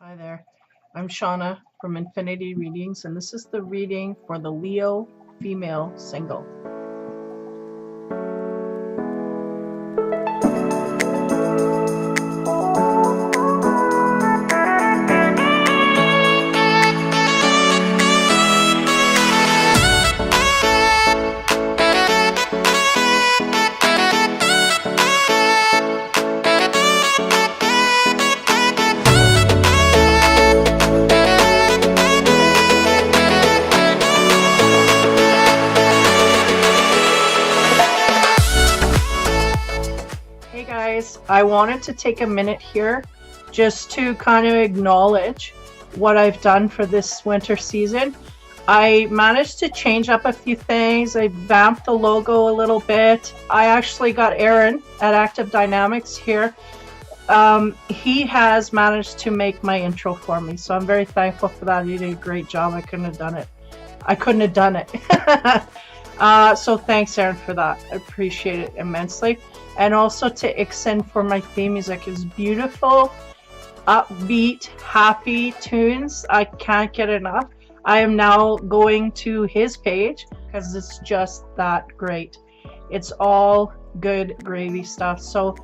Hi there, I'm Shauna from Infinity Readings, and this is the reading for the Leo female single. Hey guys, I wanted to take a minute here just to kind of acknowledge what I've done for this winter season. I managed to change up a few things. I vamped the logo a little bit. I actually got Aaron at Active Dynamics here. He has managed to make my intro for me, so I'm very thankful for that. He did a great job. I couldn't have done it. So thanks, Aaron, for that. I appreciate it immensely. And also to Ikson for my theme music. It's beautiful, upbeat, happy tunes. I can't get enough. I am now going to his page because it's just that great. It's all good gravy stuff. So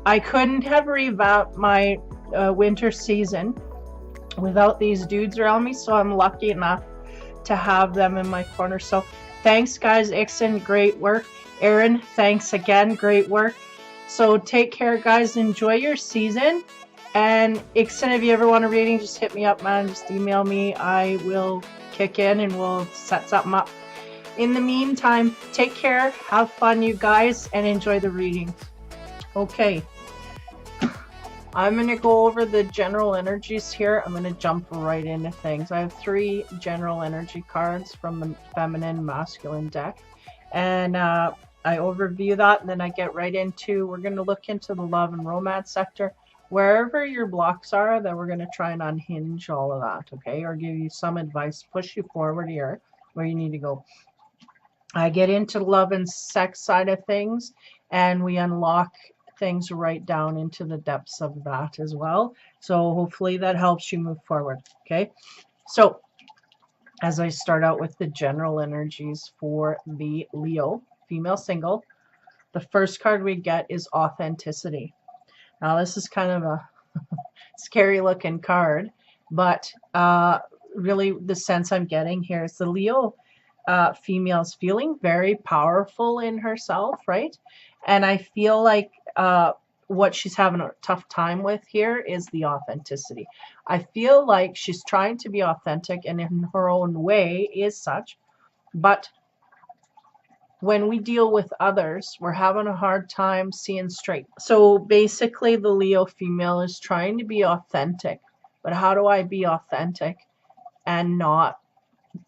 I couldn't have revamped my winter season without these dudes around me. So I'm lucky enough to have them in my corner. So thanks, guys. Ikson, great work. Aaron, thanks again. Great work. So take care, guys. Enjoy your season. And Ikson, if you ever want a reading, just hit me up, man. Just email me. I will kick in and we'll set something up. In the meantime, take care. Have fun, you guys, and enjoy the readings. Okay. I'm going to go over the general energies here. I'm going to jump right into things. I have 3 general energy cards from the feminine masculine deck. And I overview that, and then I get right into, we're going to look into the love and romance sector. Wherever your blocks are, then we're going to try and unhinge all of that, okay? Or give you some advice, push you forward here where you need to go. I get into the love and sex side of things, and we unlock things right down into the depths of that as well. So hopefully that helps you move forward, okay? So as I start out with the general energies for the Leo female single, the first card we get is authenticity. Now this is kind of a scary looking card, but really the sense I'm getting here is the Leo female is feeling very powerful in herself, right? And I feel like what she's having a tough time with here is the authenticity. I feel like she's trying to be authentic and in her own way is such, but when we deal with others, we're having a hard time seeing straight. So basically the Leo female is trying to be authentic, but how do I be authentic and not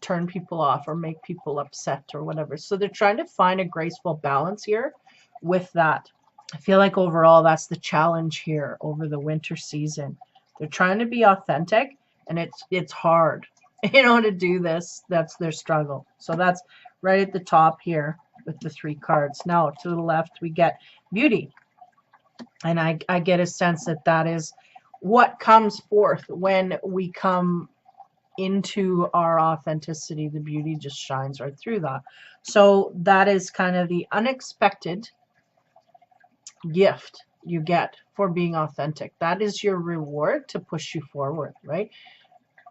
turn people off or make people upset or whatever? So they're trying to find a graceful balance here with that. I feel like overall that's the challenge here over the winter season. They're trying to be authentic, and it's hard, to do this. That's their struggle. So that's right at the top here with the 3 cards. Now to the left we get beauty, and I get a sense that that is what comes forth when we come into our authenticity. The beauty just shines right through that. So that is kind of the unexpected gift you get for being authentic. That is your reward to push you forward, right?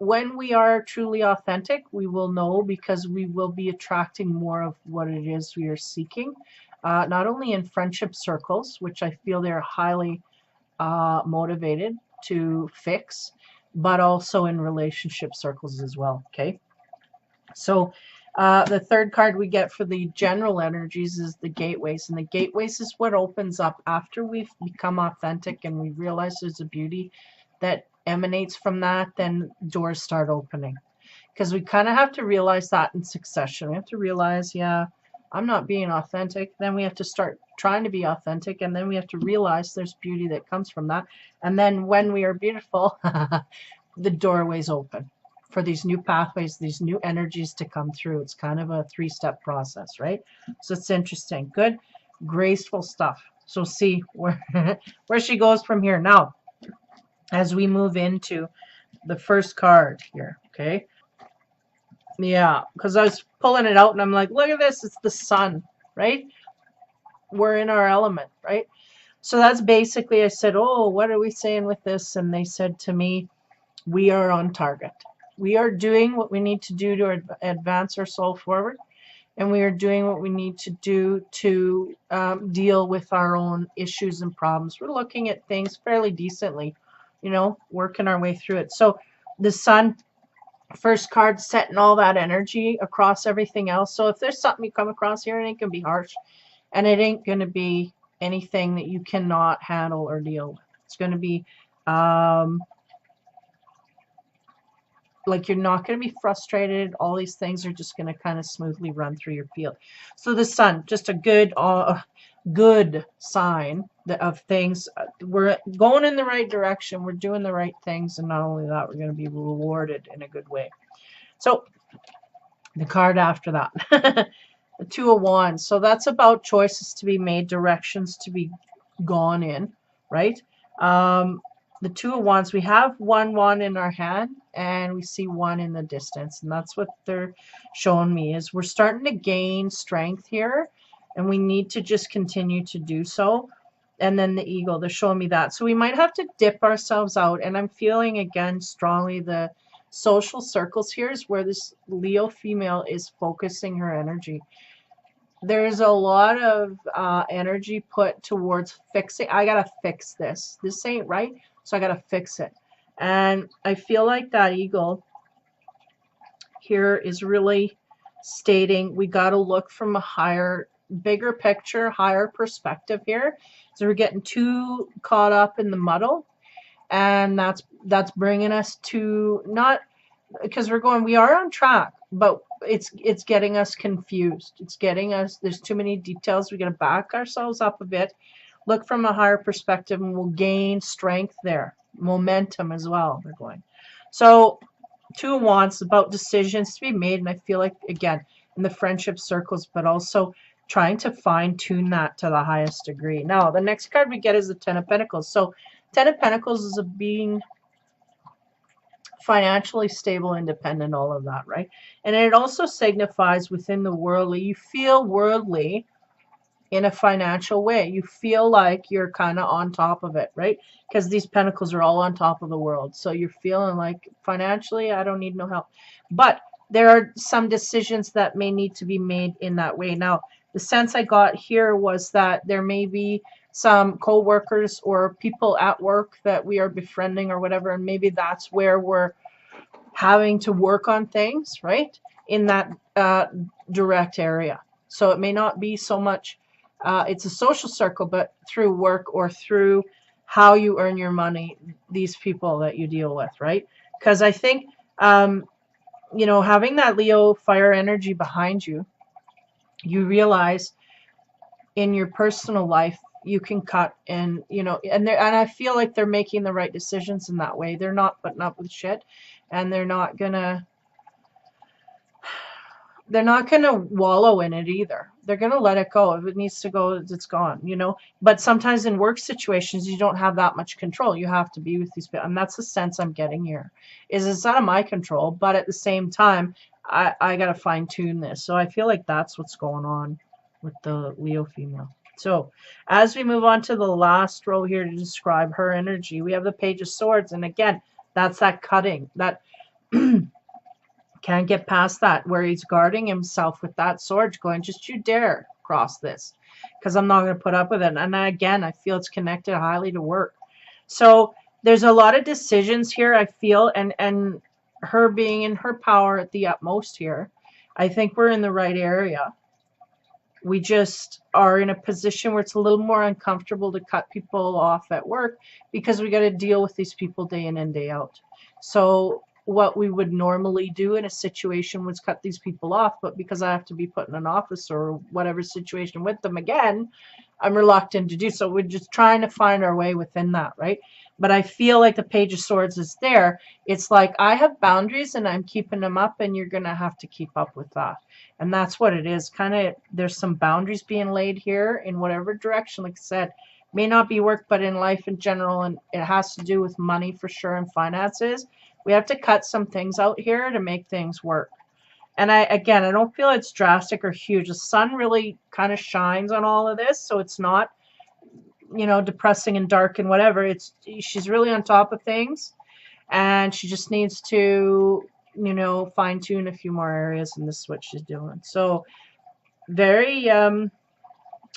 When we are truly authentic, we will know, because we will be attracting more of what it is we are seeking, not only in friendship circles, which I feel they're highly motivated to fix, but also in relationship circles as well, okay? So the third card we get for the general energies is the gateways, and the gateways is what opens up after we've become authentic and we realize there's a beauty that emanates from that. Then doors start opening, because we kind of have to realize that in succession. We have to realize, yeah, I'm not being authentic. Then we have to start trying to be authentic, and then we have to realize there's beauty that comes from that. And then when we are beautiful, the doorways open for these new pathways, these new energies to come through. It's kind of a 3-step process, right? So it's interesting. Good, graceful stuff. So see where she goes from here. Now, as we move into The first card here, okay? Yeah, because I was pulling it out and I'm like, look at this, it's the sun, right? We're in our element, right? So that's basically, I said, oh, what are we saying with this? And they said to me, we are on target. We are doing what we need to do to advance our soul forward. And we are doing what we need to do to deal with our own issues and problems. We're looking at things fairly decently, you know, working our way through it. So the sun, first card, setting all that energy across everything else. So if there's something you come across here, it ain't going to be harsh. And it ain't going to be anything that you cannot handle or deal with. It's going to be like you're not going to be frustrated. All these things are just going to kind of smoothly run through your field. So the sun, just a good sign of things. We're going in the right direction. We're doing the right things. And not only that, we're going to be rewarded in a good way. So the card after that, the Two of Wands. So that's about choices to be made, directions to be gone in, right? The Two of Wands, we have one wand in our hand and we see one in the distance, and that's what they're showing me is we're starting to gain strength here, and we need to just continue to do so. And then the Eagle, they're showing me that. So we might have to dip ourselves out, and I'm feeling again strongly the social circles here is where this Leo female is focusing her energy. There's a lot of energy put towards fixing. I gotta fix this. This ain't right, so I gotta fix it. And I feel like that Eagle here is really stating we gotta look from a higher, bigger picture, higher perspective here. So we're getting too caught up in the muddle, and that's bringing us to not, because we're going, we are on track, but it's getting us confused. It's getting us, there's too many details. We got to back ourselves up a bit, look from a higher perspective, and we'll gain strength there, momentum as well. They're going. So Two of Wands, about decisions to be made, and I feel like again in the friendship circles, but also trying to fine tune that to the highest degree. Now the next card we get is the Ten of Pentacles. So Ten of Pentacles is a being financially stable, independent, all of that, right? And it also signifies within the worldly, you feel worldly in a financial way. You feel like you're kind of on top of it, right? Because these pentacles are all on top of the world. So you're feeling like financially, I don't need no help. But there are some decisions that may need to be made in that way. Now, the sense I got here was that there may be some co-workers or people at work that we are befriending or whatever, and maybe that's where we're having to work on things, right, in that direct area. So it may not be so much it's a social circle, but through work or through how you earn your money, these people that you deal with, right? Because I think you know, having that Leo fire energy behind you, you realize in your personal life you can cut, and you know, and I feel like they're making the right decisions in that way. They're not putting up with shit, and they're not gonna wallow in it either. They're gonna let it go. If it needs to go, it's gone, you know. But sometimes in work situations you don't have that much control. You have to be with these people, and that's the sense I'm getting here, is it's out of my control, but at the same time I gotta fine tune this. So I feel like that's what's going on with the Leo female. So as we move on to the last row here to describe her energy, we have the Page of Swords, and again, that's that cutting, that can't get past that, where he's guarding himself with that sword, going, just you dare cross this, because I'm not going to put up with it. And again, I feel it's connected highly to work. So there's a lot of decisions here, I feel, and her being in her power at the utmost here, I think we're in the right area. We just are in a position where it's a little more uncomfortable to cut people off at work, because we got to deal with these people day in and day out. So what we would normally do in a situation was cut these people off, but because I have to be put in an office or whatever situation with them again, I'm reluctant to do so. We're just trying to find our way within that, right? But I feel like the Page of Swords is there. It's like I have boundaries and I'm keeping them up, and you're going to have to keep up with that. And that's what it is. Kind of, there's some boundaries being laid here in whatever direction. Like I said, may not be work, but in life in general, and it has to do with money for sure and finances. We have to cut some things out here to make things work. And I don't feel it's drastic or huge. The sun really kind of shines on all of this, so it's not, you know, depressing and dark and whatever. She's really on top of things, and she just needs to, you know, fine tune a few more areas, and this is what she's doing. So very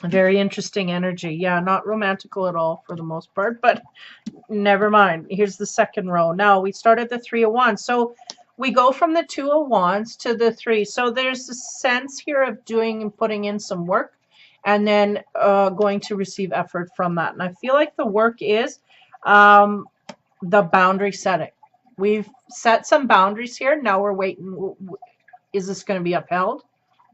very interesting energy. Yeah, not romantical at all for the most part, but never mind. Here's the second row. Now we start at the 3 of Wands. So we go from the 2 of Wands to the 3. So there's a sense here of doing and putting in some work, and then going to receive effort from that. And I feel like the work is the boundary setting. We've set some boundaries here. Now we're waiting. Is this going to be upheld,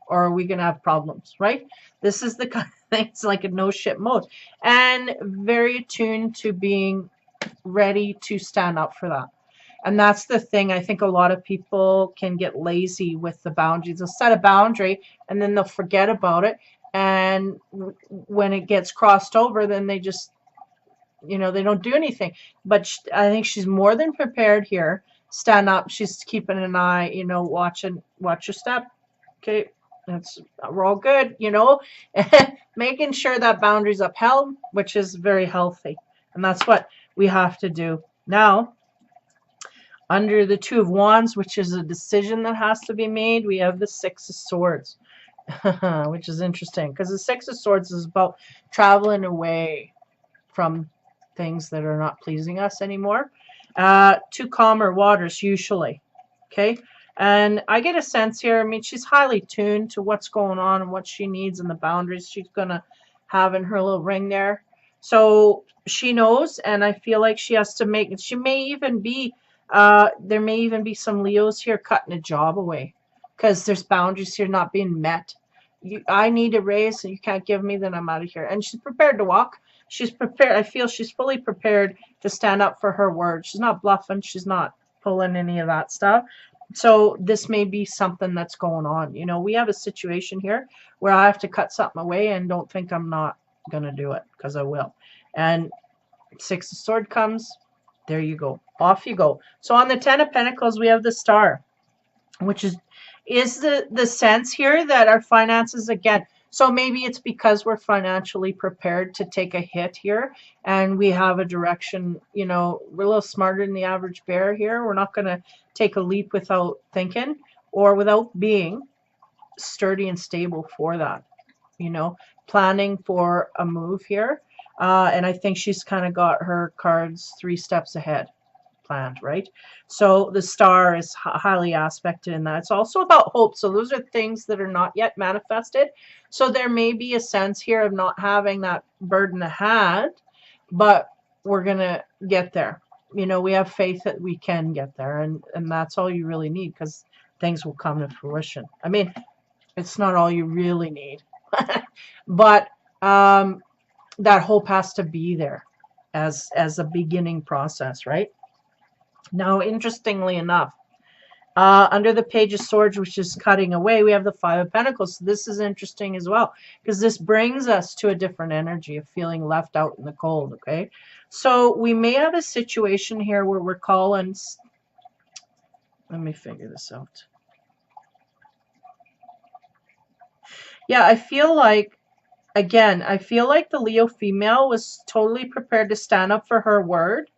or are we going to have problems, right? This is the kind of thing, it's like a no shit mode, and very attuned to being ready to stand up for that. And that's the thing. I think a lot of people can get lazy with the boundaries. They'll set a boundary and then they'll forget about it. And when it gets crossed over, then they just, you know, they don't do anything. But I think she's more than prepared here. Stand up. She's keeping an eye, you know, watch your step. Okay, we're all good, you know, making sure that boundary's upheld, which is very healthy. And that's what we have to do. Now, under the 2 of Wands, which is a decision that has to be made, we have the 6 of Swords, which is interesting because the 6 of Swords is about traveling away from things that are not pleasing us anymore to calmer waters usually. Okay. And I get a sense here, I mean, she's highly tuned to what's going on and what she needs and the boundaries she's going to have in her little ring there. So she knows, and I feel like she has to make it. She may even be, there may even be some Leos here cutting a job away because there's boundaries here not being met. I need a raise and you can't give me, then I'm out of here. And she's prepared to walk. She's prepared. I feel she's fully prepared to stand up for her word. She's not bluffing. She's not pulling any of that stuff. So this may be something that's going on. You know, we have a situation here where I have to cut something away, and don't think I'm not going to do it, because I will. And 6 of Swords comes. There you go. Off you go. So on the 10 of Pentacles, we have the Star, which is the sense here that our finances, again, so maybe it's because we're financially prepared to take a hit here and we have a direction, you know, we're a little smarter than the average bear here. We're not going to take a leap without thinking or without being sturdy and stable for that, you know, planning for a move here. And I think she's kind of got her cards 3 steps ahead planned, right? So the Star is highly aspected in that. It's also about hope. So those are things that are not yet manifested. So there may be a sense here of not having that burden ahead, but we're going to get there. You know, we have faith that we can get there, and that's all you really need, because things will come to fruition. I mean, it's not all you really need, but that hope has to be there as a beginning process, right? Now, interestingly enough, under the Page of Swords, which is cutting away, we have the 5 of Pentacles. So this is interesting as well, because this brings us to a different energy of feeling left out in the cold, okay? So we may have a situation here where we're calling, let me figure this out. Yeah, I feel like, again, I feel like the Leo female was totally prepared to stand up for her word.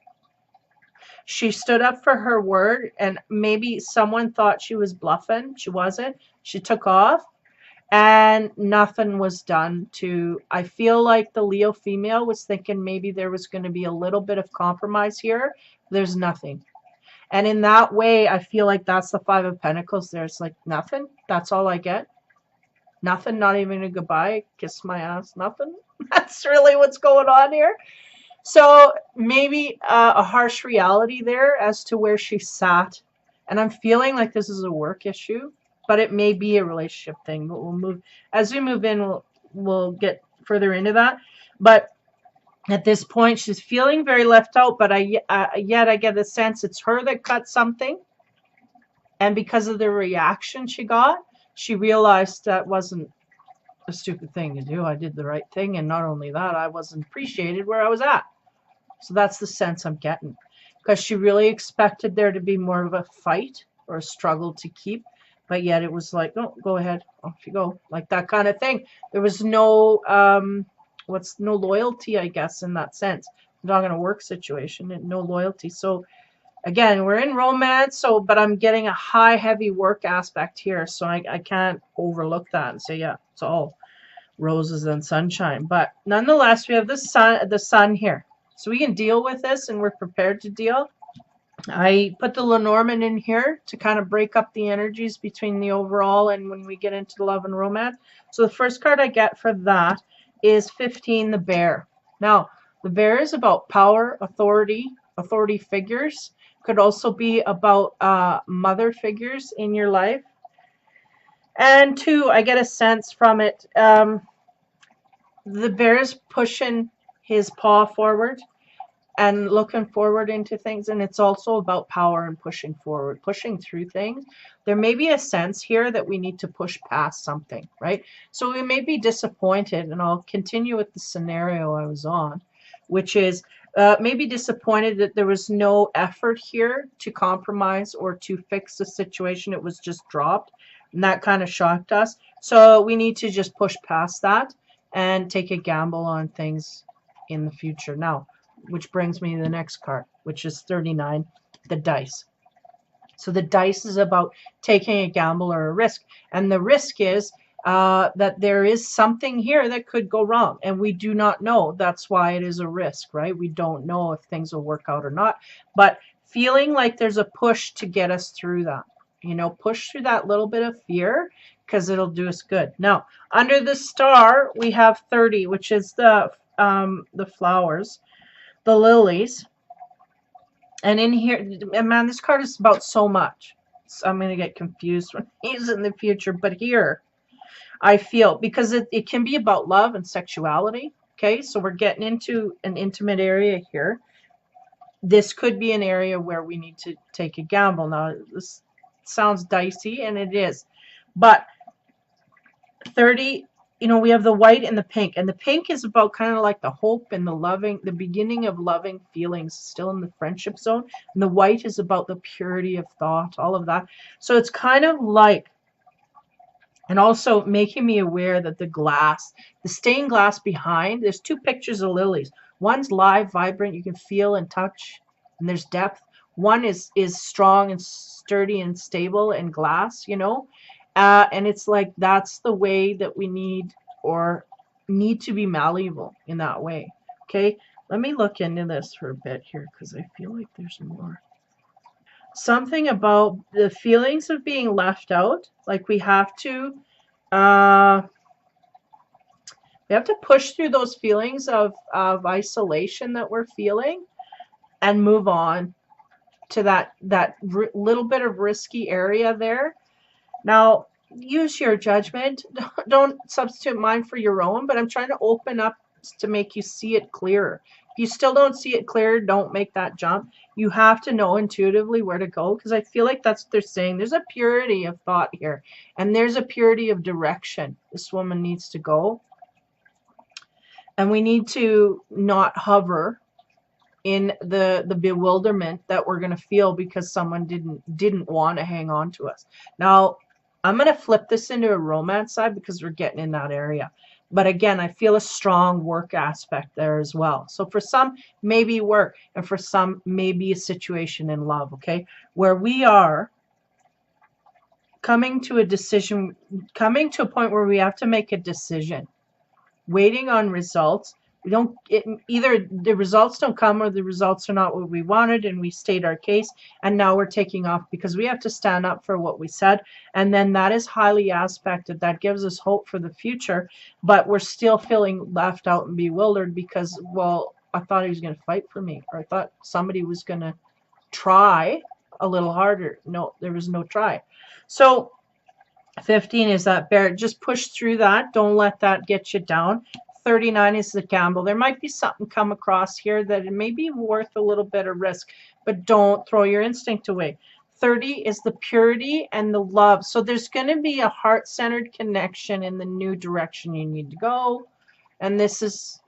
She stood up for her word, and maybe someone thought she was bluffing. She wasn't. She took off, and nothing was done to, I feel like the Leo female was thinking maybe there was going to be a little bit of compromise here. There's nothing. And in that way, I feel like that's the 5 of Pentacles. There's like nothing. That's all I get. Nothing, not even a goodbye, kiss my ass, nothing. That's really what's going on here. So maybe a harsh reality there as to where she sat. And I'm feeling like this is a work issue, but it may be a relationship thing. But we'll move, as we move in, we'll get further into that. But at this point, she's feeling very left out, but yet I get the sense it's her that cut something. And because of the reaction she got, she realized that wasn't a stupid thing to do. I did the right thing. And not only that, I wasn't appreciated where I was at. So that's the sense I'm getting. because she really expected there to be more of a fight or a struggle to keep. But yet it was like, no, go ahead, off you go, like that kind of thing. There was no no loyalty, I guess, in that sense. I'm talking a work situation and no loyalty. So again, we're in romance, so but I'm getting a high, heavy work aspect here, so I can't overlook that and say, yeah, it's all roses and sunshine. But nonetheless, we have the sun here. So we can deal with this, and we're prepared to deal. I put the Lenormand in here to kind of break up the energies between the overall and when we get into the love and romance. So the first card I get for that is 15, the bear. Now, the bear is about power, authority figures. Could also be about mother figures in your life. And two, I get a sense from it, the bear is pushing his paw forward and looking forward into things, and it's also about power and pushing forward, pushing through things. There may be a sense here that we need to push past something, right? So we may be disappointed, and I'll continue with the scenario I was on, which is maybe disappointed that there was no effort here to compromise or to fix the situation. It was just dropped, and that kind of shocked us. So we need to just push past that and take a gamble on things in the future. Now, which brings me to the next card, which is 39, the dice. So the dice is about taking a gamble or a risk. And the risk is that there is something here that could go wrong. And we do not know. That's why it is a risk, right? We don't know if things will work out or not. But feeling like there's a push to get us through that. You know, push through that little bit of fear because it'll do us good. Now, under the star, we have 30, which is the flowers, the lilies. And in here, man, this card is about so much. So I'm going to get confused when he's in the future. But here, I feel, because it can be about love and sexuality. Okay, so we're getting into an intimate area here. This could be an area where we need to take a gamble. Now, this sounds dicey, and it is. But 30, you know, we have the white and the pink. And the pink is about kind of like the hope and the loving, the beginning of loving feelings, still in the friendship zone. And the white is about the purity of thought, all of that. So it's kind of like, and also making me aware that the stained glass behind, there's two pictures of lilies. One's live, vibrant, you can feel and touch, and there's depth. One is strong and sturdy and stable and glass, you know. And it's like that's the way that we need to be malleable in that way. Okay, let me look into this for a bit here because I feel like there's more. Something about the feelings of being left out, like we have to push through those feelings of isolation that we're feeling and move on to that little bit of risky area there. Now, use your judgment. Don't substitute mine for your own, but I'm trying to open up to make you see it clearer. If you still don't see it clear, don't make that jump. You have to know intuitively where to go, because I feel like that's what they're saying. There's a purity of thought here, and there's a purity of direction this woman needs to go. And we need to not hover in the bewilderment that we're going to feel because someone didn't want to hang on to us. Now, I'm going to flip this into a romance side because we're getting in that area. But again, I feel a strong work aspect there as well. So for some, maybe work, and for some, maybe a situation in love, okay? Where we are coming to a decision, coming to a point where we have to make a decision, waiting on results. Either the results don't come or the results are not what we wanted, and we state our case, and now we're taking off because we have to stand up for what we said. And then that is highly aspected. That gives us hope for the future, but we're still feeling left out and bewildered because, well, I thought he was going to fight for me, or I thought somebody was going to try a little harder. No, there was no try. So 15 is that bear. Just push through that. Don't let that get you down. 39 is the gamble. There might be something come across here that it may be worth a little bit of risk, but don't throw your instinct away. 30 is the purity and the love. So there's going to be a heart-centered connection in the new direction you need to go. And this is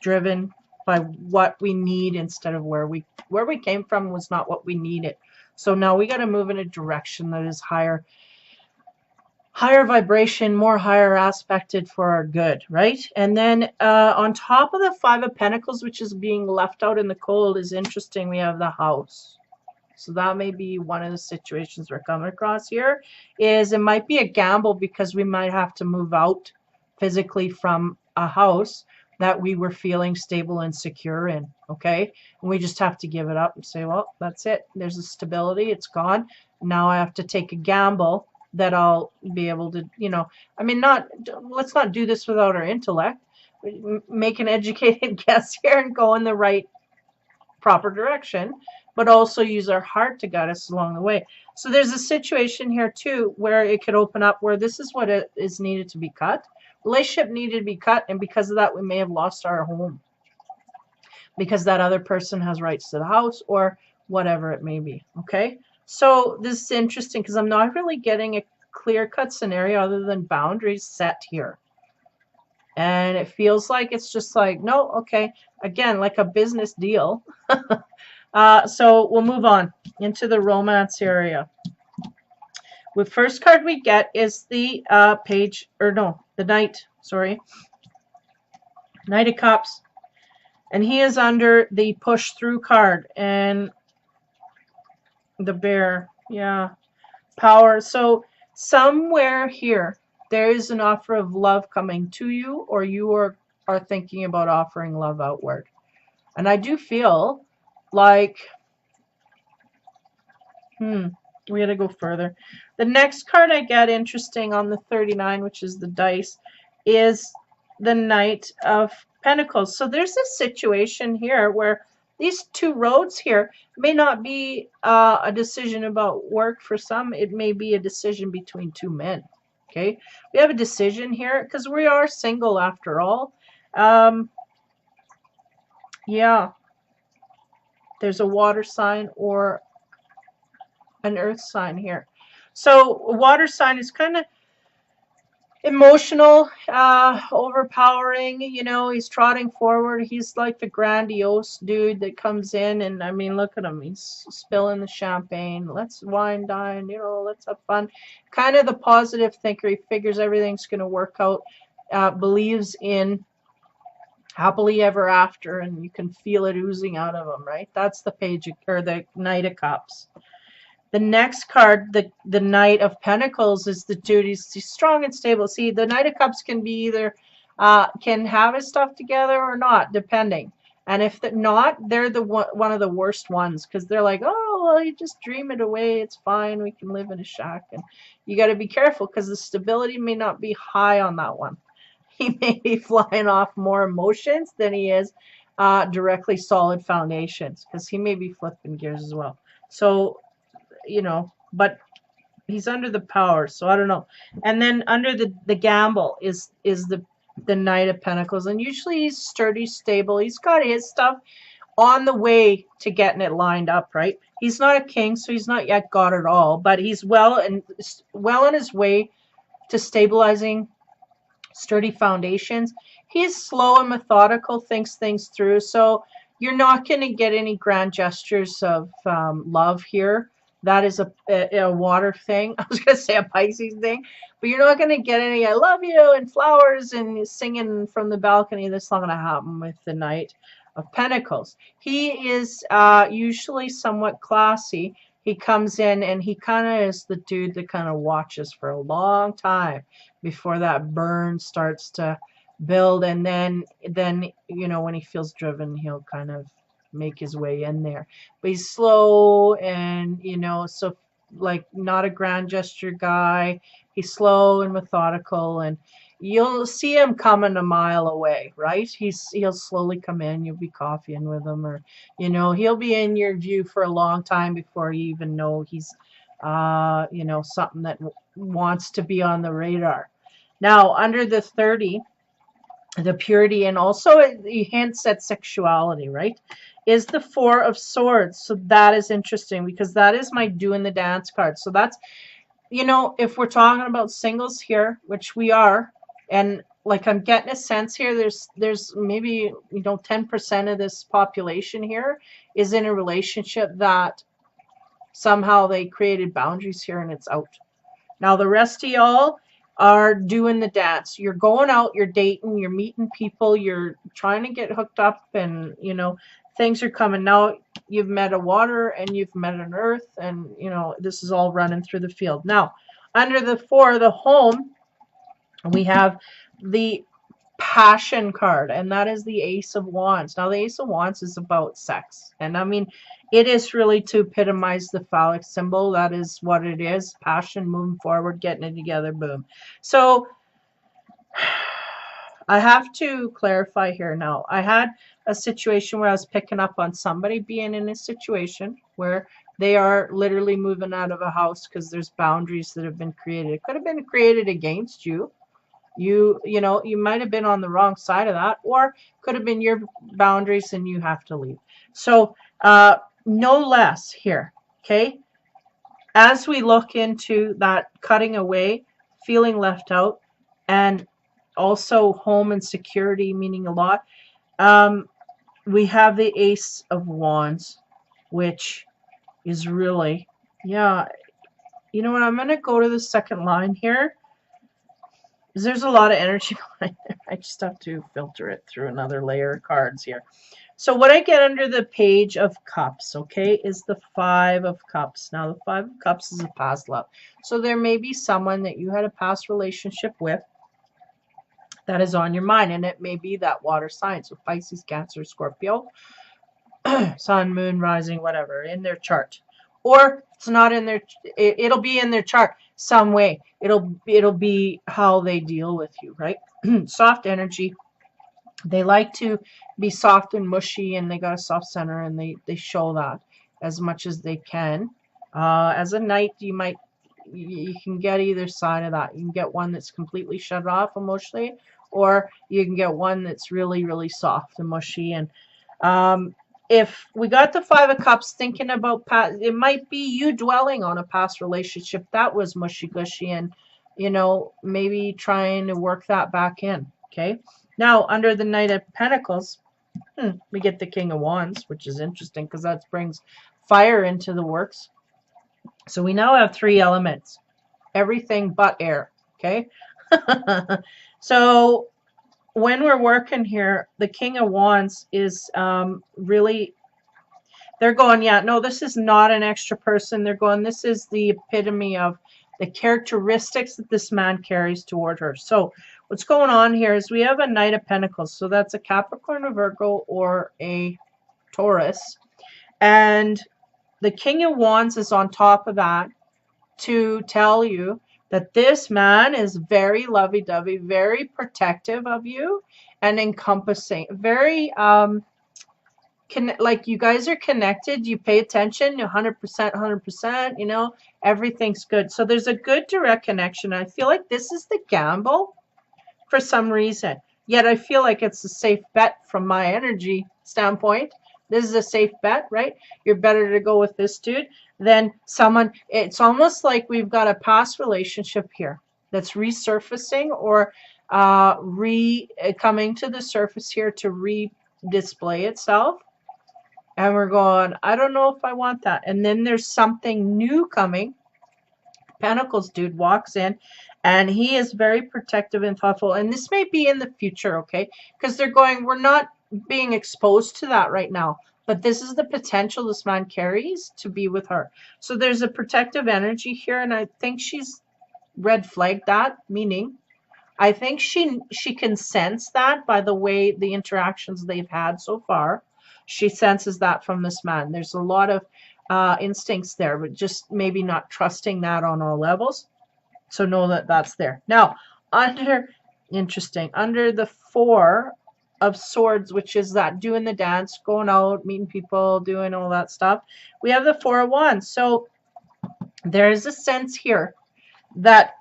driven by what we need instead of where we came from was not what we needed. So now we got to move in a direction that is higher vibration, more higher aspected for our good, right? And then on top of the Five of Pentacles, which is being left out in the cold, is interesting. We have the House. So that may be one of the situations we're coming across here. Is it might be a gamble because we might have to move out physically from a house that we were feeling stable and secure in, okay? And we just have to give it up and say, well, that's it. There's a stability. It's gone. Now I have to take a gamble that I'll be able to, you know, I mean, let's not do this without our intellect. Make an educated guess here and go in the right proper direction, but also use our heart to guide us along the way. So there's a situation here too where it could open up where this is what it is needed to be cut. Relationship needed to be cut, and because of that we may have lost our home because that other person has rights to the house or whatever it may be. Okay, so this is interesting because I'm not really getting a clear-cut scenario other than boundaries set here. And it feels like it's just like, no, okay, again, like a business deal. So we'll move on into the romance area. The first card we get is the the Knight, sorry. Knight of Cups. And he is under the push through card. And the Bear, yeah. Power. So somewhere here, there is an offer of love coming to you, or you are thinking about offering love outward. And I do feel like, we got to go further. The next card I get interesting on the 39, which is the dice, is the Knight of Pentacles. So there's a situation here where these two roads here may not be a decision about work for some. It may be a decision between two men. Okay, we have a decision here because we are single after all. Yeah, there's a water sign or an earth sign here. So a water sign is kind of emotional, overpowering, you know, he's trotting forward. He's like the grandiose dude that comes in, and I mean, look at him. He's spilling the champagne. Let's wine dine, you know, let's have fun. Kind of the positive thinker. He figures everything's going to work out, believes in happily ever after, and you can feel it oozing out of him, right? That's the page, or the Knight of Cups. The next card, the Knight of Pentacles, is the dude. He's strong and stable. See, the Knight of Cups can be either, can have his stuff together or not, depending. And if not, they're one of the worst ones because they're like, oh, well, you just dream it away. It's fine. We can live in a shack. And you got to be careful because the stability may not be high on that one. He may be flying off more emotions than he is directly solid foundations because he may be flipping gears as well. So, you know, but he's under the power, so I don't know. And then under the gamble is the Knight of Pentacles, and usually he's sturdy, stable. He's got his stuff on the way to getting it lined up, right? He's not a king, so he's not yet got it all, but he's well on his way to stabilizing sturdy foundations. He's slow and methodical, thinks things through, so you're not going to get any grand gestures of love here. That is a water thing. I was going to say a Pisces thing, but you're not going to get any I love you and flowers and singing from the balcony. That's not going to happen with the Knight of Pentacles. He is usually somewhat classy. He comes in and he kind of is the dude that kind of watches for a long time before that burn starts to build, and then you know, when he feels driven, he'll kind of make his way in there, but he's slow and, you know, so like not a grand gesture guy. He's slow and methodical, and you'll see him coming a mile away, right? He'll slowly come in. You'll be coffeeing with him, or, you know, he'll be in your view for a long time before you even know he's you know, something that wants to be on the radar. Now under the 30, the purity, and also it hints at sexuality, right, is the Four of Swords. So that is interesting because that is my doing the dance card. So that's, you know, if we're talking about singles here, which we are, and like I'm getting a sense here, there's maybe, you know, 10% of this population here is in a relationship that somehow they created boundaries here and it's out. Now the rest of y'all are doing the dance. You're going out, you're dating, you're meeting people, you're trying to get hooked up, and you know, things are coming. Now you've met a water and you've met an earth, and you know, this is all running through the field. Now, under the 4, the home, we have the passion card, and that is the Ace of Wands. Now the Ace of Wands is about sex, and I mean, it is really to epitomize the phallic symbol. That is what it is. Passion, moving forward, getting it together, boom. So I have to clarify here now. I had a situation where I was picking up on somebody being in a situation where they are literally moving out of a house because there's boundaries that have been created. It could have been created against you. You know, you might have been on the wrong side of that, or could have been your boundaries and you have to leave. So no less here, okay? As we look into that cutting away, feeling left out, and also home and security meaning a lot, we have the Ace of Wands, which is really, yeah, you know what, I'm going to go to the second line here. There's a lot of energy behind there. I just have to filter it through another layer of cards here. So what I get under the Page of Cups, okay, is the 5 of Cups. Now the 5 of Cups is a past love. So there may be someone that you had a past relationship with that is on your mind, and it may be that water sign. So Pisces, Cancer, Scorpio, Sun, Moon, Rising, whatever, in their chart. Or it's not in their, it'll be in their chart some way. It'll be how they deal with you, right? Soft energy. They like to be soft and mushy, and they got a soft center, and they show that as much as they can. As a knight, you can get either side of that. You can get one that's completely shut off emotionally, or you can get one that's really, really soft and mushy. And if we got the 5 of Cups, thinking about past, it might be you dwelling on a past relationship that was mushy gushy, and you know, maybe trying to work that back in. Okay. Now under the Knight of Pentacles, we get the King of Wands, which is interesting because that brings fire into the works. So we now have 3 elements, everything but air. Okay. So when we're working here, the King of Wands is really, they're going, yeah, no, this is not an extra person. They're going, this is the epitome of the characteristics that this man carries toward her. So what's going on here is we have a Knight of Pentacles. So that's a Capricorn, a Virgo, or a Taurus. And the King of Wands is on top of that to tell you that this man is very lovey-dovey, very protective of you, and encompassing, very like you guys are connected, you pay attention 100%, you know, everything's good. So there's a good direct connection. I feel like this is the gamble for some reason, yet I feel like it's a safe bet from my energy standpoint. This is a safe bet, right? You're better to go with this dude than someone. It's almost like we've got a past relationship here that's resurfacing, or coming to the surface here to re-display itself. And we're going, I don't know if I want that. And then there's something new coming. Pentacles dude walks in, and he is very protective and thoughtful. And this may be in the future, okay? Because they're going, we're not being exposed to that right now, but this is the potential this man carries to be with her. So there's a protective energy here, and I think she's red flagged that, meaning I think she can sense that by the way the interactions they've had so far. She senses that from this man. There's a lot of instincts there, but just maybe not trusting that on all levels. So know that that's there. Now, under the 4 of Swords, which is that doing the dance, going out, meeting people, doing all that stuff, we have the 4 of Wands. So there is a sense here that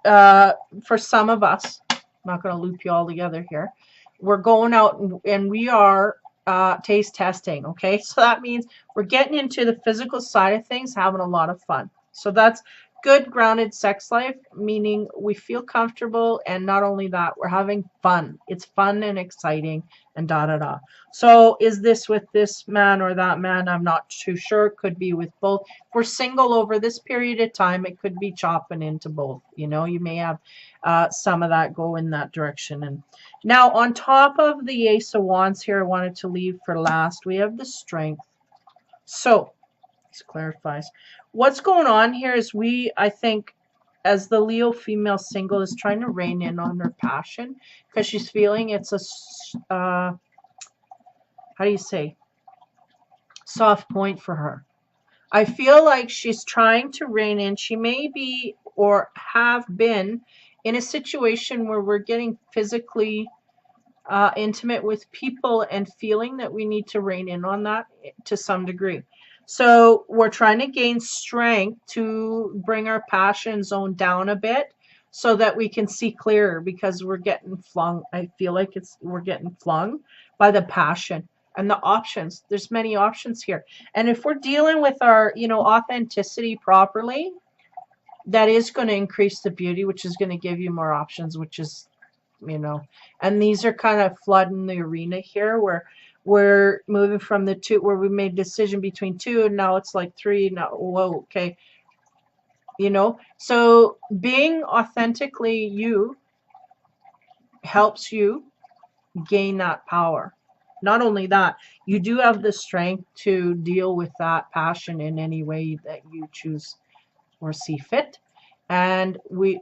for some of us, I'm not going to loop you all together here, we're going out and we are taste testing, okay? So that means we're getting into the physical side of things, having a lot of fun. So that's good grounded sex life, meaning we feel comfortable, and not only that, we're having fun. It's fun and exciting and da da da. So is this with this man or that man? I'm not too sure. Could be with both. If we're single over this period of time, it could be chopping into both. You know, you may have some of that go in that direction. And now on top of the Ace of Wands here, I wanted to leave for last, we have the Strength. So this clarifies. What's going on here is I think, as the Leo female single is trying to rein in on her passion because she's feeling it's a, how do you say, soft point for her. I feel like she's trying to rein in. She may be or have been in a situation where we're getting physically intimate with people and feeling that we need to rein in on that to some degree. So we're trying to gain strength to bring our passion zone down a bit so that we can see clearer, because we're getting flung. I feel like we're getting flung by the passion and the options. There's many options here. And if we're dealing with our, authenticity properly, that is going to increase the beauty, which is going to give you more options, which is, and these are kind of flooding the arena here where we're moving from the two where we made a decision between two and now it's like three. Now, whoa, okay. So being authentically you helps you gain that power. Not only that, you do have the strength to deal with that passion in any way that you choose or see fit. And we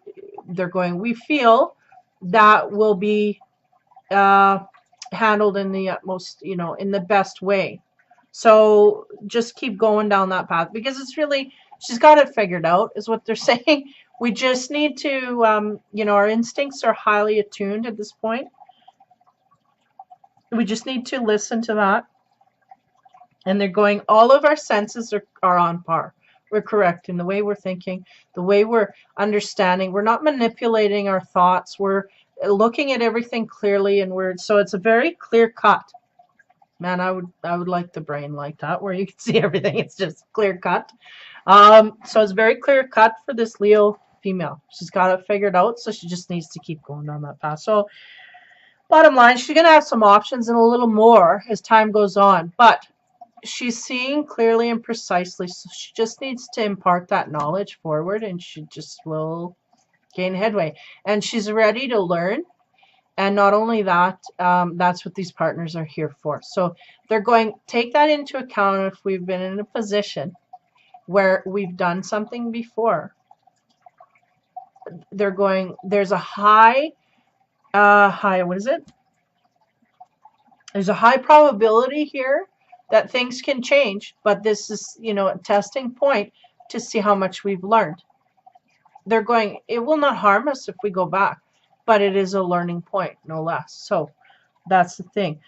feel that will be handled in the utmost, in the best way. So just keep going down that path, because it's really, she's got it figured out, is what they're saying. We just need to, our instincts are highly attuned at this point. We just need to listen to that. And they're going, all of our senses are on par. We're correct in the way we're thinking, the way we're understanding. We're not manipulating our thoughts. We're looking at everything clearly, and so it's a very clear cut. Man, I would like the brain like that, where you can see everything. It's just clear cut. So it's very clear cut for this Leo female. She's got it figured out, so she just needs to keep going down that path. So bottom line, she's going to have some options and a little more as time goes on, but she's seeing clearly and precisely, so she just needs to impart that knowledge forward, and she just will gain headway. And she's ready to learn. And not only that, that's what these partners are here for. So they're going, take that into account. If we've been in a position where we've done something before, they're going, there's a what is it? There's a high probability here that things can change, but this is, a testing point to see how much we've learned. They're going, it will not harm us if we go back, but it is a learning point, no less. So that's the thing.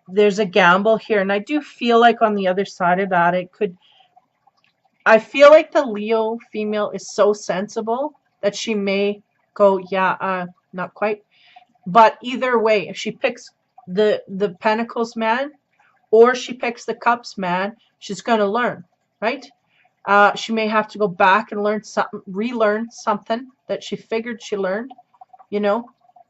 There's a gamble here, and I do feel like on the other side of that, I feel like the Leo female is so sensible that she may go, yeah, not quite. But either way, if she picks the Pentacles man, or she picks the Cups man, she's going to learn, right? She may have to go back and relearn something that she figured she learned.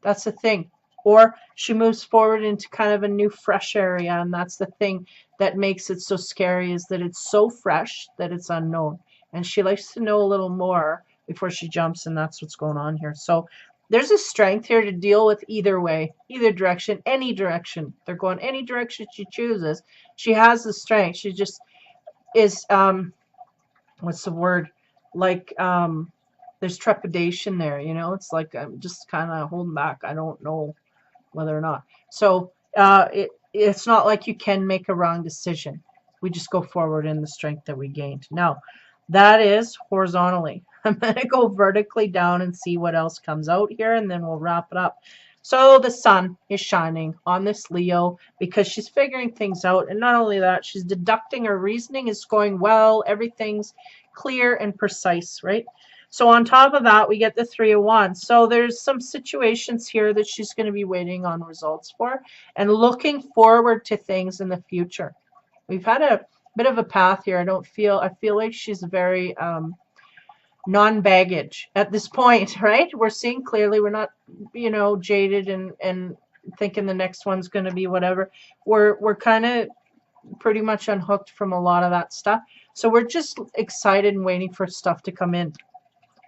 That's the thing. Or she moves forward into kind of a new, fresh area, and that's the thing that makes it so scary, is that it's so fresh that it's unknown. And she likes to know a little more before she jumps, and that's what's going on here. So there's a strength here to deal with either way, either direction, any direction. They're going any direction she chooses. She has the strength. She just is, what's the word? Like, there's trepidation there, It's like I'm just kind of holding back. I don't know whether or not. So it's not like you can make a wrong decision. We just go forward in the strength that we gained. Now, that is horizontally. I'm going to go vertically down and see what else comes out here, and then we'll wrap it up. So the sun is shining on this Leo because she's figuring things out. And not only that, she's deducting, her reasoning is going well. Everything's clear and precise, right? So on top of that, we get the Three of Wands. So there's some situations here that she's going to be waiting on results for and looking forward to things in the future. We've had a bit of a path here. I feel like she's very non-baggage at this point, right? We're seeing clearly. We're not, you know, jaded and thinking the next one's going to be whatever. We're kind of pretty much unhooked from a lot of that stuff. So we're just excited and waiting for stuff to come in.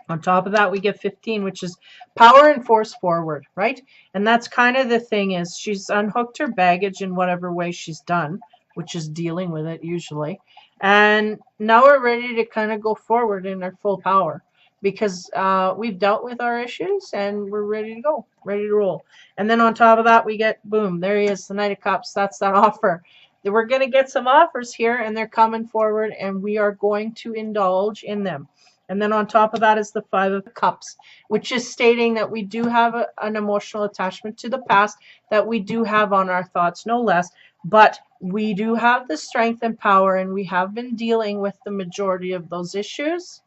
On top of that, we get 15, which is power and force forward, right? And that's kind of the thing, is she's unhooked her baggage in whatever way she's done, which is dealing with it usually. And now we're ready to kind of go forward in our full power, because we've dealt with our issues and we're ready to go, ready to roll. And then on top of that, we get, boom, there he is, the Knight of Cups. That's that offer. We're going to get some offers here, and they're coming forward, and we are going to indulge in them. And then on top of that is the Five of Cups, which is stating that we do have an emotional attachment to the past, that we do have on our thoughts, no less. But we do have the strength and power, and we have been dealing with the majority of those issues.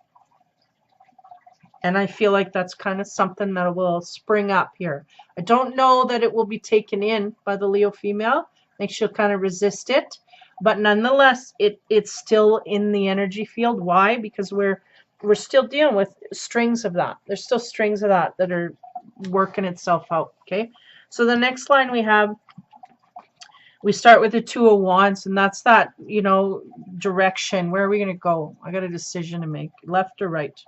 And I feel like that's kind of something that will spring up here. I don't know that it will be taken in by the Leo female. I think she'll kind of resist it. But nonetheless, it's still in the energy field. Why? Because we're still dealing with strings of that. There's still strings of that are working itself out. Okay. So the next line we start with the Two of Wands, and that's that, you know, direction. Where are we going to go? I got a decision to make. Left or right?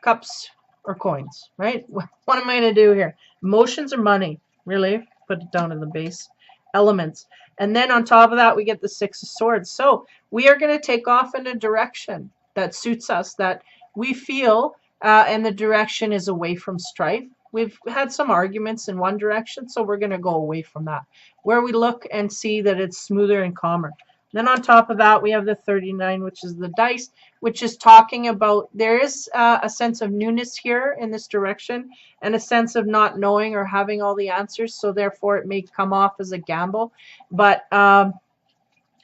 Cups or coins, right? What am I going to do here? Emotions or money? Really? Put it down to the base. Elements. And then on top of that, we get the Six of Swords. So we are going to take off in a direction that suits us, that we feel, and the direction is away from strife. We've had some arguments in one direction, so we're going to go away from that, where we look and see that it's smoother and calmer. Then on top of that, we have the 39, which is the dice, which is talking about there is a sense of newness here in this direction, and a sense of not knowing or having all the answers, so therefore it may come off as a gamble. But,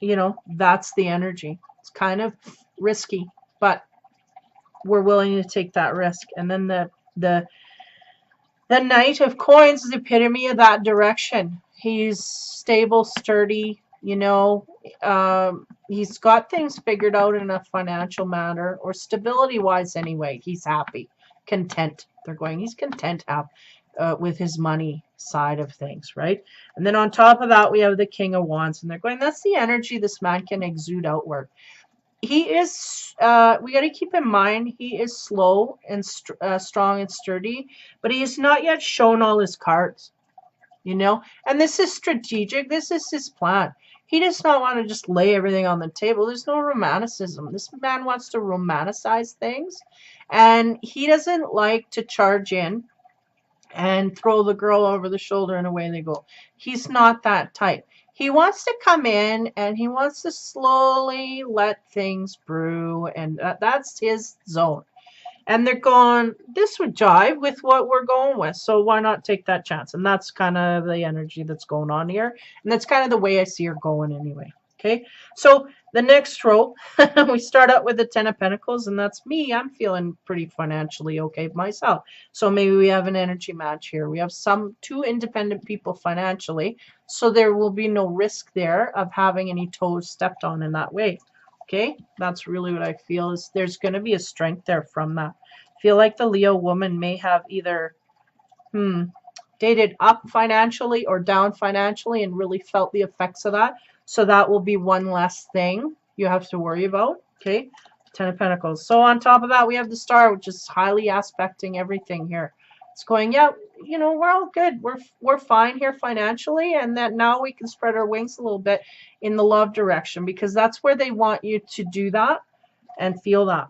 you know, that's the energy. It's kind of risky, but we're willing to take that risk. And then the Knight of Coins is the epitome of that direction. He's stable, sturdy, you know, he's got things figured out in a financial matter, or stability wise anyway. He's happy, content. They're going, he's content with his money side of things, right? And then on top of that, we have the King of Wands, and they're going, that's the energy this man can exude outward. He is, we got to keep in mind, he is slow and strong and sturdy, but he has not yet shown all his cards, you know? And this is strategic. This is his plan. He does not want to just lay everything on the table. There's no romanticism. This man wants to romanticize things, and he doesn't like to charge in and throw the girl over the shoulder and away they go. He's not that type. He wants to come in and he wants to slowly let things brew, and that's his zone. And they're going, this would jive with what we're going with, so why not take that chance? And that's kind of the energy that's going on here. And that's kind of the way I see her going anyway. Okay, so the next row, we start out with the Ten of Pentacles, and that's me. I'm feeling pretty financially okay myself. So maybe we have an energy match here. We have two independent people financially, so there will be no risk there of having any toes stepped on in that way. Okay, that's really what I feel, is there's going to be a strength there from that. I feel like the Leo woman may have either dated up financially or down financially and really felt the effects of that. So that will be one less thing you have to worry about. Okay, Ten of Pentacles. So on top of that, we have the Star, which is highly aspecting everything here. It's going, yeah, you know, we're all good. We're fine here financially, and that now we can spread our wings a little bit in the love direction, because that's where they want you to do that and feel that.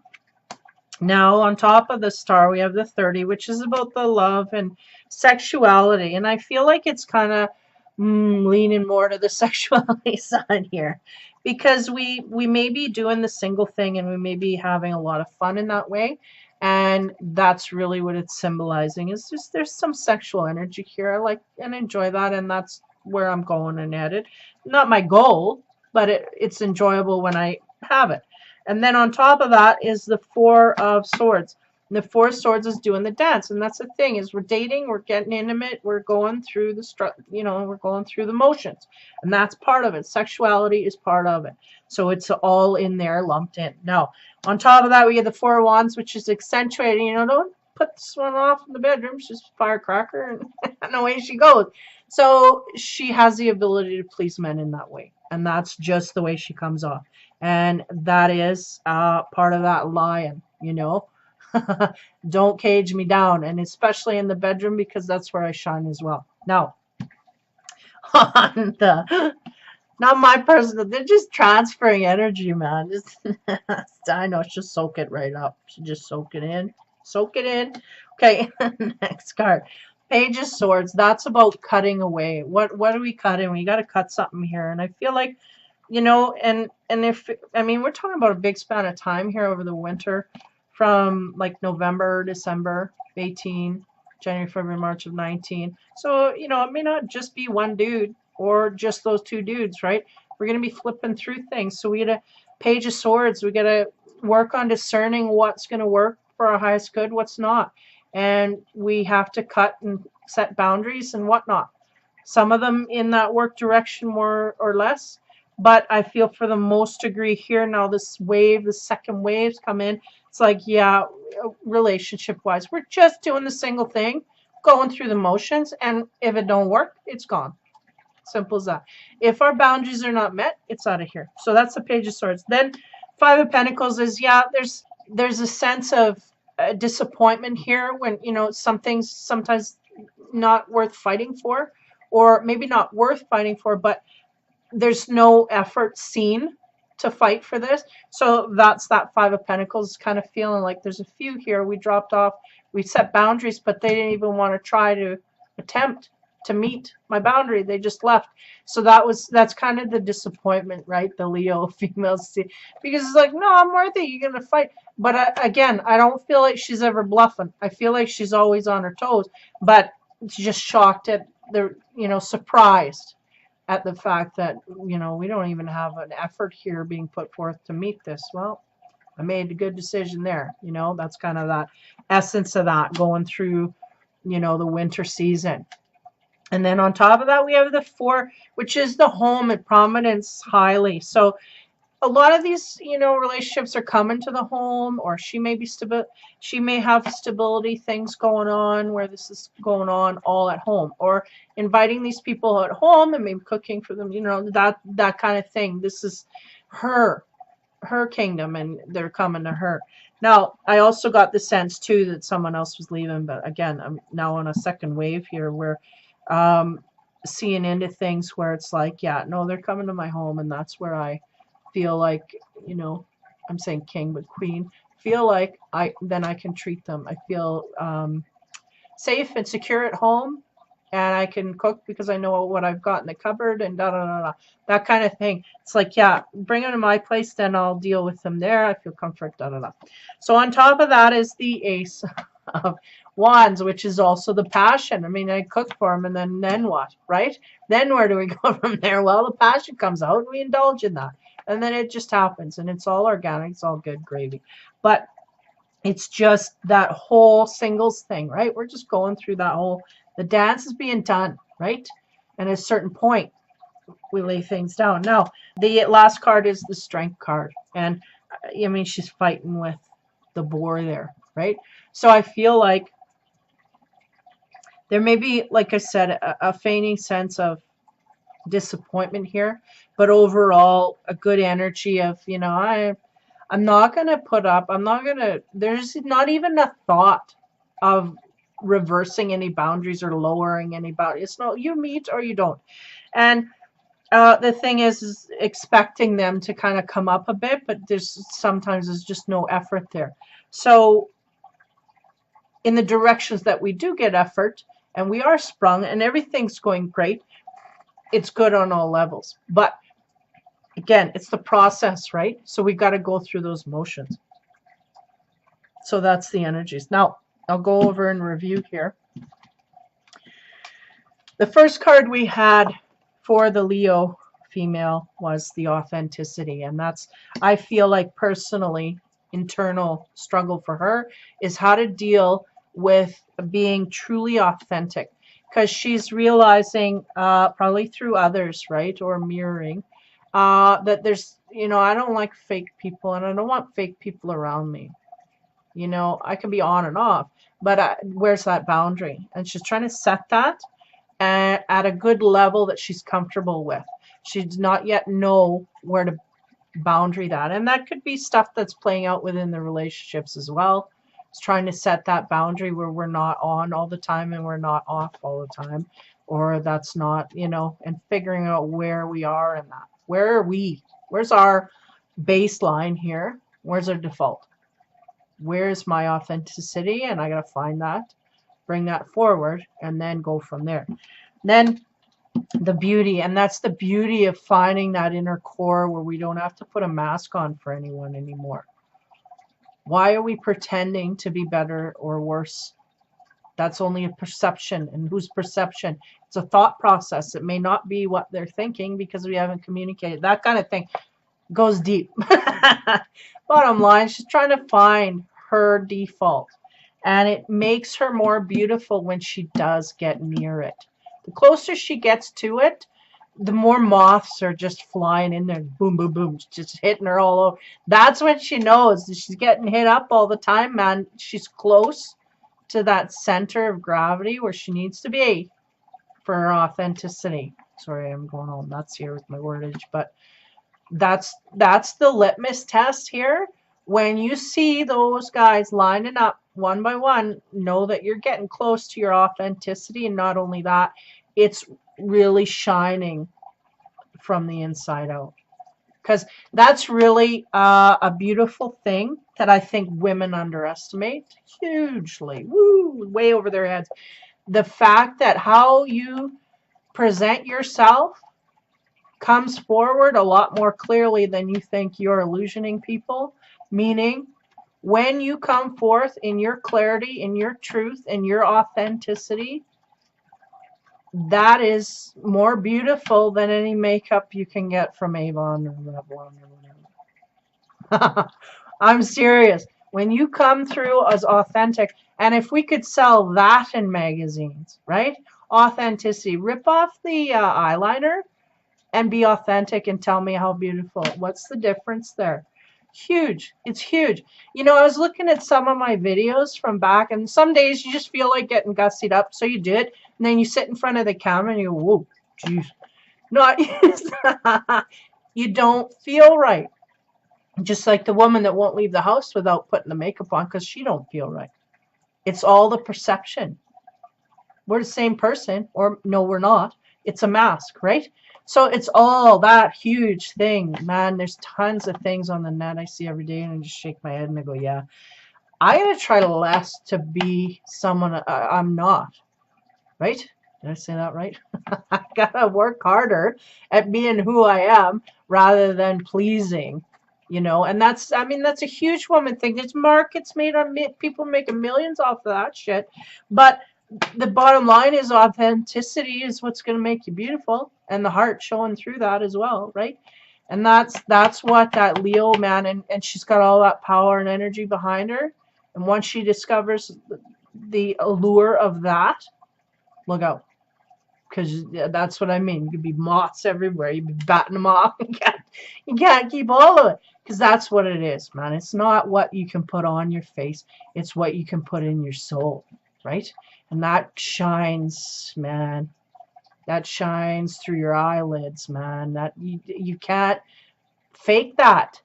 Now, on top of the Star, we have the 30, which is about the love and sexuality. And I feel like it's kind of leaning more to the sexuality side here, because we may be doing the single thing and we may be having a lot of fun in that way. And that's really what it's symbolizing, is just there's some sexual energy here. I like and enjoy that, and that's where I'm going and headed. Not my goal, but it's enjoyable when I have it. And then on top of that is the Four of Swords. And the Four of Swords is doing the dance, and that's the thing, is we're dating, we're getting intimate, we're going through the we're going through the motions, and that's part of it. Sexuality is part of it, so it's all in there, lumped in. Now, on top of that, we get the Four of Wands, which is accentuating. Don't put this one off in the bedroom. She's a firecracker, and away she goes. So she has the ability to please men in that way, and that's just the way she comes off, and that is part of that lion. Don't cage me down, and especially in the bedroom, because that's where I shine as well. Now, on the not my personal, they're just transferring energy, man. I know, just soak it right up. Just soak it in. Soak it in. Okay, next card. Page of Swords. That's about cutting away. What are we cutting? We got to cut something here, and I feel like, and if, I mean, we're talking about a big span of time here over the winter, from like November, December 18, January, February, March of 19. So, it may not just be one dude or just those two dudes, right? We're going to be flipping through things. So we get a Page of Swords. We got to work on discerning what's going to work for our highest good, what's not. And we have to cut and set boundaries and whatnot. Some of them in that work direction more or less. But I feel for the most degree here now, this wave, the second waves come in. It's like, yeah, relationship-wise, we're just doing the single thing, going through the motions, and if it don't work, it's gone. Simple as that. If our boundaries are not met, it's out of here. So that's the Page of Swords. Then Five of Pentacles is, yeah, there's a sense of disappointment here when, something's sometimes not worth fighting for, or maybe not worth fighting for, but there's no effort seen to fight for this. So that's that Five of Pentacles, kind of feeling like there's a few here we dropped off. We set boundaries, but they didn't even want to try to attempt to meet my boundary. They just left. So that's kind of the disappointment, right? The Leo females see, because it's like, no, I'm worthy. You're gonna fight. But again, I don't feel like she's ever bluffing. I feel like she's always on her toes, but she's just shocked at the, surprised at the fact that, we don't even have an effort here being put forth to meet this. Well, I made a good decision there. That's kind of that essence of that going through, the winter season. And then on top of that, we have the Four, which is the home and prominence highly. So a lot of these, relationships are coming to the home, or she may have stability things going on where this is going on all at home, or inviting these people at home and maybe cooking for them, that kind of thing. This is her kingdom, and they're coming to her. Now, I also got the sense too that someone else was leaving, but again, I'm now on a second wave here where seeing into things where it's like, yeah, no, they're coming to my home, and that's where I feel like, I'm saying king, but queen, feel like I can treat them. I feel safe and secure at home, and I can cook because I know what I've got in the cupboard, and that kind of thing. It's like, yeah, bring them to my place, then I'll deal with them there. I feel comfort, So on top of that is the Ace of Wands, which is also the passion. I mean, I cook for them, and then what, right? Then where do we go from there? Well, the passion comes out, and we indulge in that. And then it just happens, and it's all organic. It's all good gravy. But it's just that whole singles thing, right? We're just going through that the dance is being done, right? And at a certain point, we lay things down. Now, the last card is the Strength card. And, I mean, she's fighting with the boar there, right? So I feel like there may be, like I said, a feigning sense of disappointment here, but overall a good energy of, I'm not going to put up, there's not even a thought of reversing any boundaries or lowering any boundaries. It's no, you meet or you don't. And the thing is expecting them to kind of come up a bit, but sometimes there's just no effort there. So in the directions that we do get effort, and we are sprung, and everything's going great, it's good on all levels. But again, it's the process, right? So we've got to go through those motions. So that's the energies. Now, I'll go over and review here. The first card we had for the Leo female was the authenticity. And that's, I feel like personally, internal struggle for her is how to deal with being truly authentic, because she's realizing, probably through others, right, or mirroring, that there's, I don't like fake people, and I don't want fake people around me. I can be on and off, but where's that boundary? And she's trying to set that at a good level that she's comfortable with. She does not yet know where to boundary that. And that could be stuff that's playing out within the relationships as well. It's trying to set that boundary where we're not on all the time and we're not off all the time. Or that's not, and figuring out where we are in that. Where are we? Where's our baseline here? Where's our default? Where's my authenticity? And I got to find that, bring that forward, and then go from there. Then the beauty, and that's the beauty of finding that inner core where we don't have to put a mask on for anyone anymore. Why are we pretending to be better or worse? That's only a perception. And whose perception? It's a thought process. It may not be what they're thinking because we haven't communicated. That kind of thing goes deep. Bottom line, she's trying to find her default, and it makes her more beautiful when she does get near it. The closer she gets to it, the more moths are just flying in there, boom, boom, boom, just hitting her all over. That's when she knows that she's getting hit up all the time, man. She's close to that center of gravity where she needs to be for her authenticity. Sorry, I'm going all nuts here with my wordage, but that's the litmus test here. When you see those guys lining up one by one, know that you're getting close to your authenticity, and not only that, it's really shining from the inside out. Because that's really a beautiful thing that I think women underestimate hugely. Woo, way over their heads. The fact that how you present yourself comes forward a lot more clearly than you think you're illusioning people. Meaning, when you come forth in your clarity, in your truth, in your authenticity, that is more beautiful than any makeup you can get from Avon or Revlon or whatever. I'm serious. When you come through as authentic, and if we could sell that in magazines, right? Authenticity. Rip off the eyeliner and be authentic and tell me how beautiful. What's the difference there? Huge. It's huge. I was looking at some of my videos from back, and some days you just feel like getting gussied up, so you do it, and then you sit in front of the camera and you go, whoa, geez. No, you don't feel right. Just like the woman that won't leave the house without putting the makeup on because she don't feel right. It's all the perception. We're the same person, or no, we're not. It's a mask, right? So it's all that huge thing, man. There's tons of things on the net I see every day, and I just shake my head and I go, yeah, I gotta try less to be someone I'm not, right? Did I say that right? I gotta work harder at being who I am rather than pleasing, and that's a huge woman thing. There's markets made on people making millions off of that shit, but the bottom line is authenticity is what's going to make you beautiful, and the heart showing through that as well, right? And that's what that Leo, man, and she's got all that power and energy behind her. And once she discovers the allure of that, look out, because that's what I mean. You could be moths everywhere. You'd be batting them off. You can't keep all of it, because that's what it is, man. It's not what you can put on your face. It's what you can put in your soul, right? And that shines, man. That shines through your eyelids, man. That you can't fake that.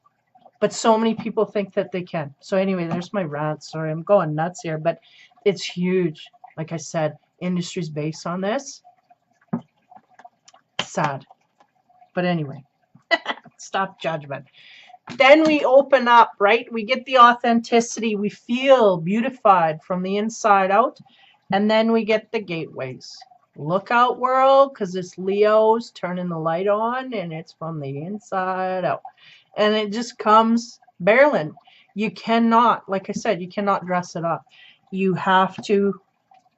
But so many people think that they can. So anyway, there's my rant. Sorry, I'm going nuts here, but it's huge. Like I said, industry's based on this. Sad. But anyway, stop judgment. Then we open up, right? We get the authenticity. We feel beautified from the inside out. And then we get the gateways. Look out, world, because it's Leo's turning the light on, and it's from the inside out. And it just comes barreling. You cannot, like I said, you cannot dress it up. You have to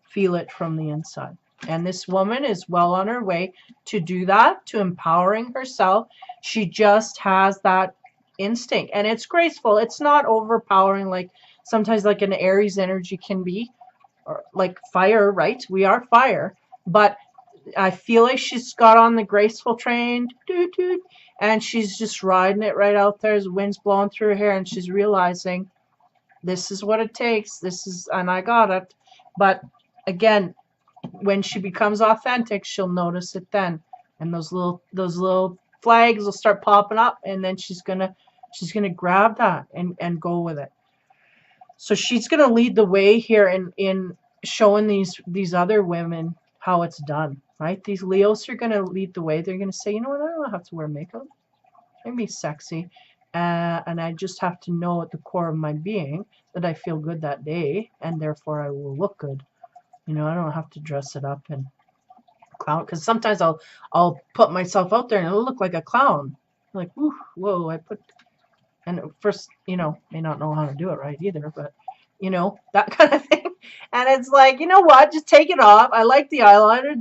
feel it from the inside. And this woman is well on her way to do that, to empowering herself. She just has that instinct, and it's graceful. It's not overpowering like sometimes like an Aries energy can be, or like fire, right? We are fire, but I feel like she's got on the graceful train, doot, doot, and she's just riding it right out there as the wind's blowing through her hair, and she's realizing this is what it takes. This is, and I got it. But again, when she becomes authentic, she'll notice it then, and those little flags will start popping up, and then she's gonna grab that and go with it. So she's gonna lead the way here in showing these other women how it's done, right? These Leos are gonna lead the way. They're gonna say, you know what, I don't have to wear makeup. I can be sexy, and I just have to know at the core of my being that I feel good that day, and therefore I will look good. You know, I don't have to dress it up and clown, because sometimes I'll put myself out there and it'll look like a clown. Like, whoa, and at first, you know, may not know how to do it right either, but you know, that kind of thing. And it's like, you know what, just take it off. I like the eyeliner,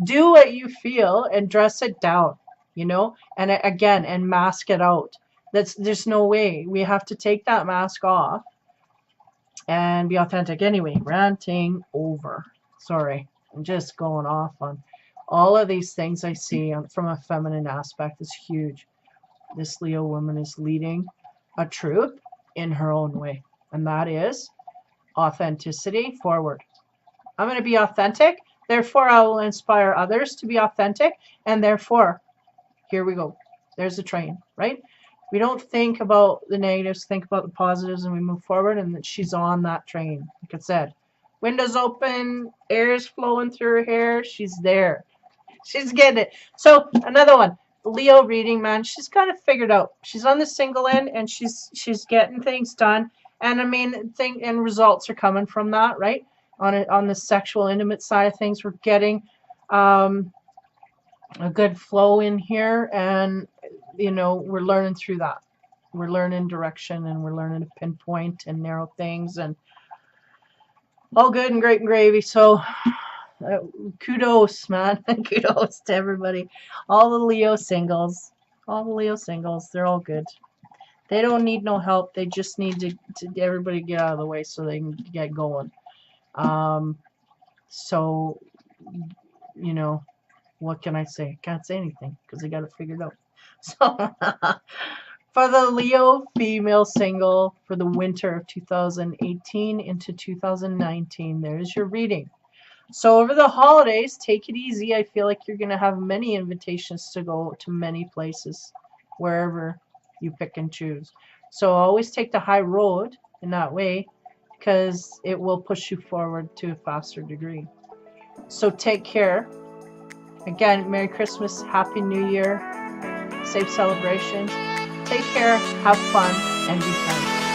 do what you feel and dress it down, you know, and again, and mask it out. There's no way. We have to take that mask off and be authentic. Anyway, ranting over. Sorry, I'm just going off on all of these things I see from a feminine aspect is huge. This Leo woman is leading a troop in her own way, and that is authenticity forward. I'm going to be authentic, therefore I will inspire others to be authentic, and therefore, here we go. There's the train, right? We don't think about the negatives, think about the positives, and we move forward, and she's on that train. Like I said, windows open, air's flowing through her hair, she's there. She's getting it. So, another one. Leo reading, man, she's kind of figured out. She's on the single end, and she's getting things done. And I mean, results are coming from that, right? On the sexual, intimate side of things, we're getting a good flow in here, and you know, we're learning through that. We're learning direction, and we're learning to pinpoint and narrow things, and all good and great and gravy. So kudos, man. Kudos to everybody. All the Leo singles. They're all good. They don't need no help. They just need to everybody get out of the way so they can get going. So, you know, what can I say? Can't say anything because they got it figured out. So, for the Leo female single for the winter of 2018 into 2019, there's your reading. So over the holidays, take it easy. I feel like you're going to have many invitations to go to many places, wherever you pick and choose. So always take the high road in that way, because it will push you forward to a faster degree. So take care. Again, Merry Christmas, Happy New Year, safe celebrations. Take care, have fun, and be kind.